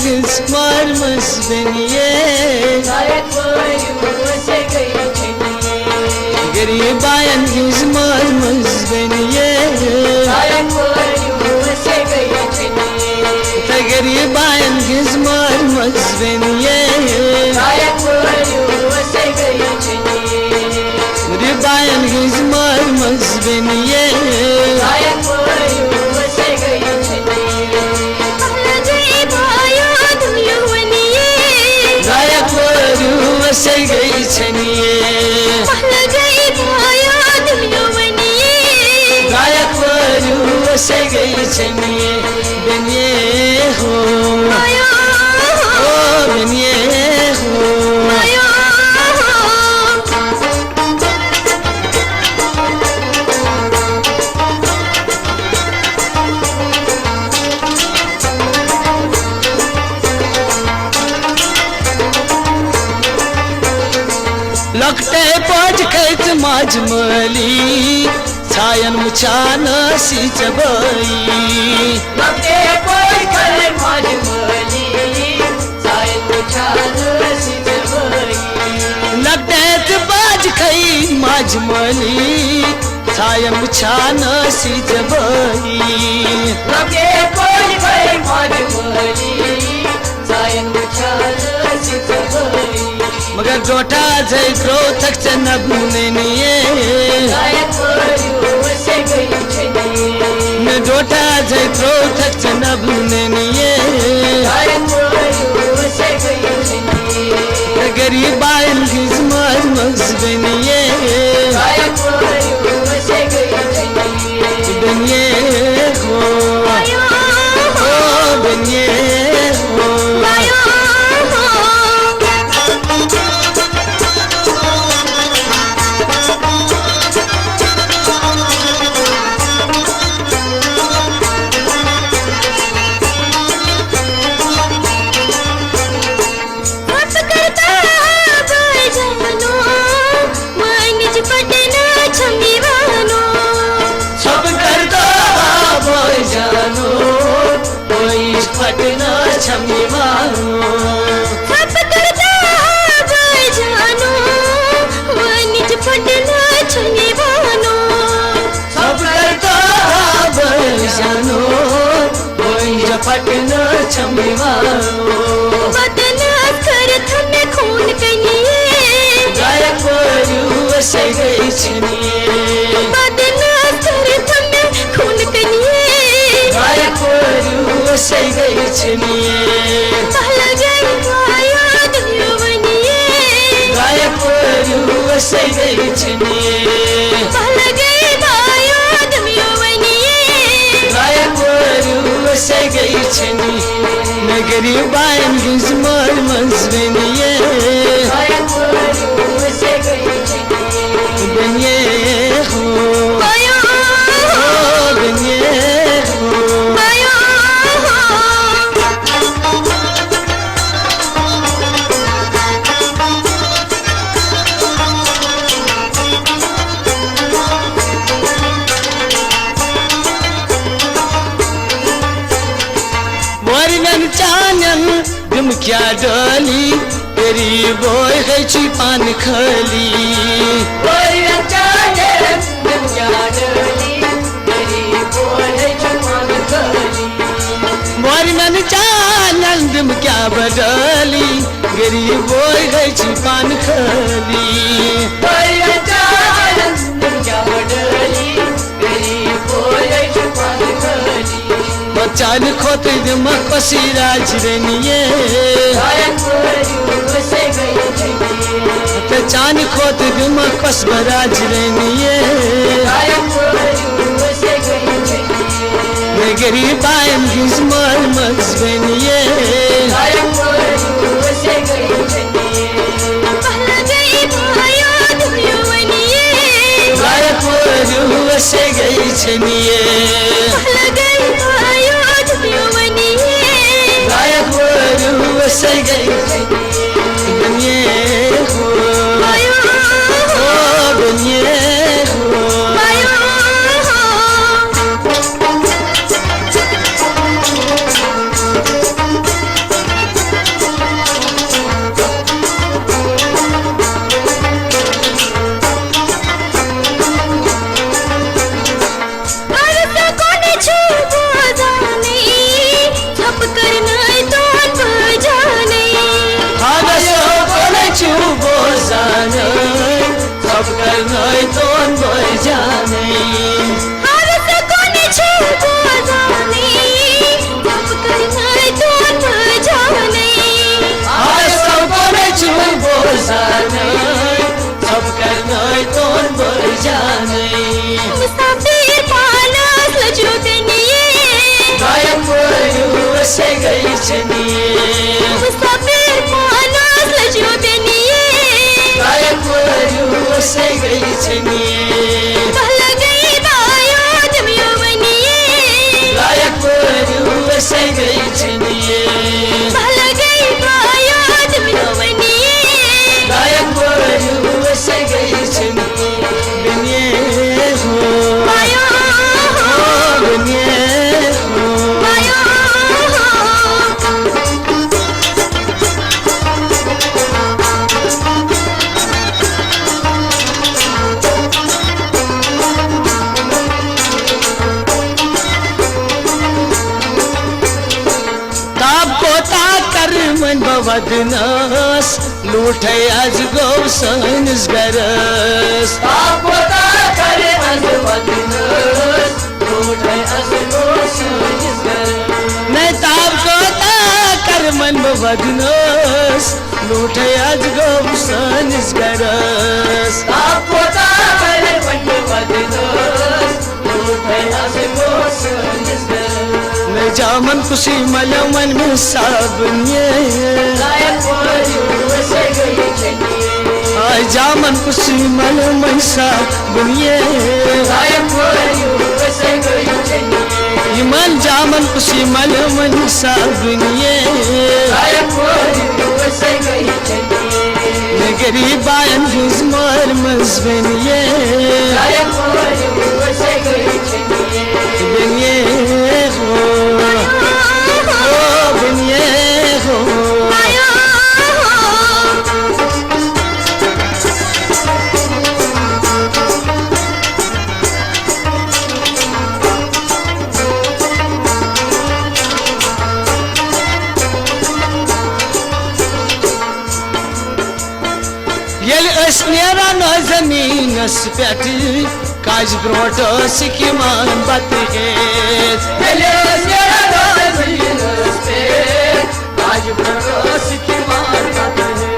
marmas beniye garibayan giz marmas beniye garibayan giz marmas beniye garibayan giz marmas beniye say gay chaniye mahla gay bhaya duniya baniye gayak waru say gay chaniye baniye ho ayo ho baniye ho ayo लगते पाज कैत माजमली छायन मुछाना सी जबई लगते पाज कैत माजमली छायन मुछाना सी जबई लगते पाज कैत माजमली छायन मुछाना सी जबई लगते पाज कैत माजमली छायन मुछाना सी जबई मगर जोटा जय क्रोधक चनबुनिये न जोटा जय क्रोधक चनबुनिये गरीबायन गिज मर्मस बनिये बनिये हो बनिये हो पटना छमी मानो सब करता भाई जानो वनिज पटना छमी मानो सब करता भाई जानो वनिज पटना छमी मानो बदना कर थमे खून कनिए गायक वरु से गई छनिए बदना कर थमे खून कनिए गायक वरु से गई छनिए महला गई भाया दुनिया बनिए गायक वरु से गई छनिए महला गई भाया दुनिया बनिए गायक वरु से गई छनिए मैं गरीबायन गिज मर्मस बनिए गायक वरु से गई छनिए बनिए हो बनिए हो चानन तुम क्या डाली तेरी बोय है पान खली चानन तुम क्या डाली तेरी बोय है पान खली मोरनन चानन तुम क्या बदली गरीब बोय है पान खली चानन तुम क्या बदली गरीब बोय है पान खली चान खोते दिमाग पसी राज रनिये चान खोते दिमाग पस बराज रनिये मैं गरीबायन गिज मर्मस बनिये गायक वरु से गई छनिए गायक वरु से गई बनिए हो बनिए हो करनाय तोन बजानै हर सकोने छे बोजाने सब करनाय तोन बजाने हर सकोने छे बोजानै सब करनाय तोन बजानै मुसाफिर पानस लजुतनिए गायब परू से गई चनिए मुसाफिर पानस लजुतनिए गायब परू से गई चनिए भल गई बायो दमियो बनिए गायब परू से गई चनिए भल गई बायो दमियो बनिए गायब परू से गई चनिए बनिए हो बायो बनिए हो बायो ताप कोता कर मन बवदनस लूठे आज गौ सनस गरस ताप कोता कर मन बवदनस लूठे आज गौ सनस गरस नहीं ताप कोता कर मन बवदनस लूठे आज गौ सनस गरस ताप कोता कर मन बवदनस लूठे आज गौ सनस गरस मैं जामन खुशी मलमन में साबनिए आय जामन खुशी मलमन साबनिए यमन जामन खुशी मलमन साबनिए मैं गरीब आयन हिजमर मजबनिए बनिए हो बनिए हो येल अस्नेरा न जमीनस पेट काज ब्रोट सिकिमान बतगे येल अस्नेरा न जमीनस पेट काज ब्रोट सिकिमान बतगे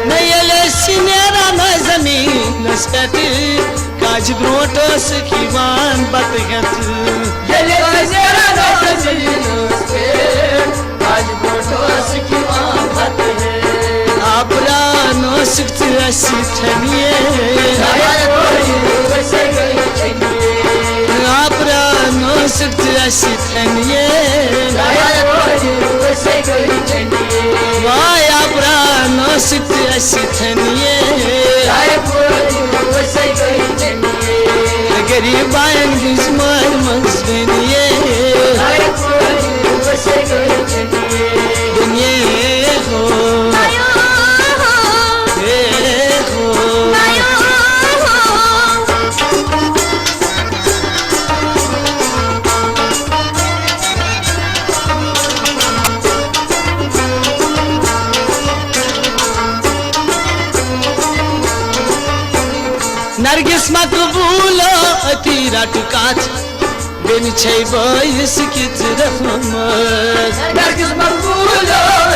न येल अस्नेरा न जमीनस पेट काज ब्रोट सिकिमान बतगे येल अस्नेरा न जमीनस पेट काज ब्रोट सिकिमान बतगे आपरा नो सिक्त असिथनिए आपरा नो सिक्त असिथनिए वाय आपरा नो सिक्त असिथनिए गरीब आयन हिजमर मजबनिए दुनिया हो नरगिस मकबूल अतीरा टुकात बिन छै बयस कित रहमत नरगिस मकबूल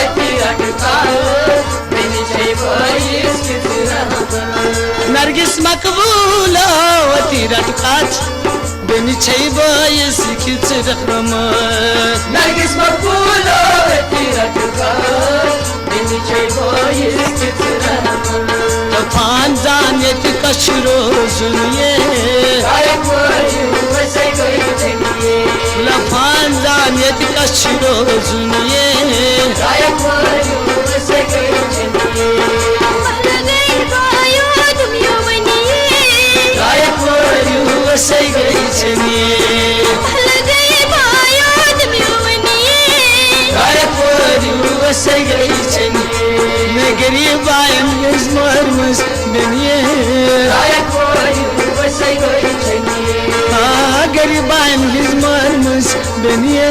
अतीरा टुकात बिन छै बयस कित रहमत नरगिस मकबूल अतीरा टुकात बिन छै बयस कित रहमत नरगिस मकबूल अतीरा टुकात बिन छै बयस कित रहमत तफान जानियत कशरो सुनिए लफान जानियत कशरो सुनिए से गई चनिए से गई चनिए मैं गरीब आयम यजमर मस बनिए हाँ गरीब आयम यजमर मस बनिए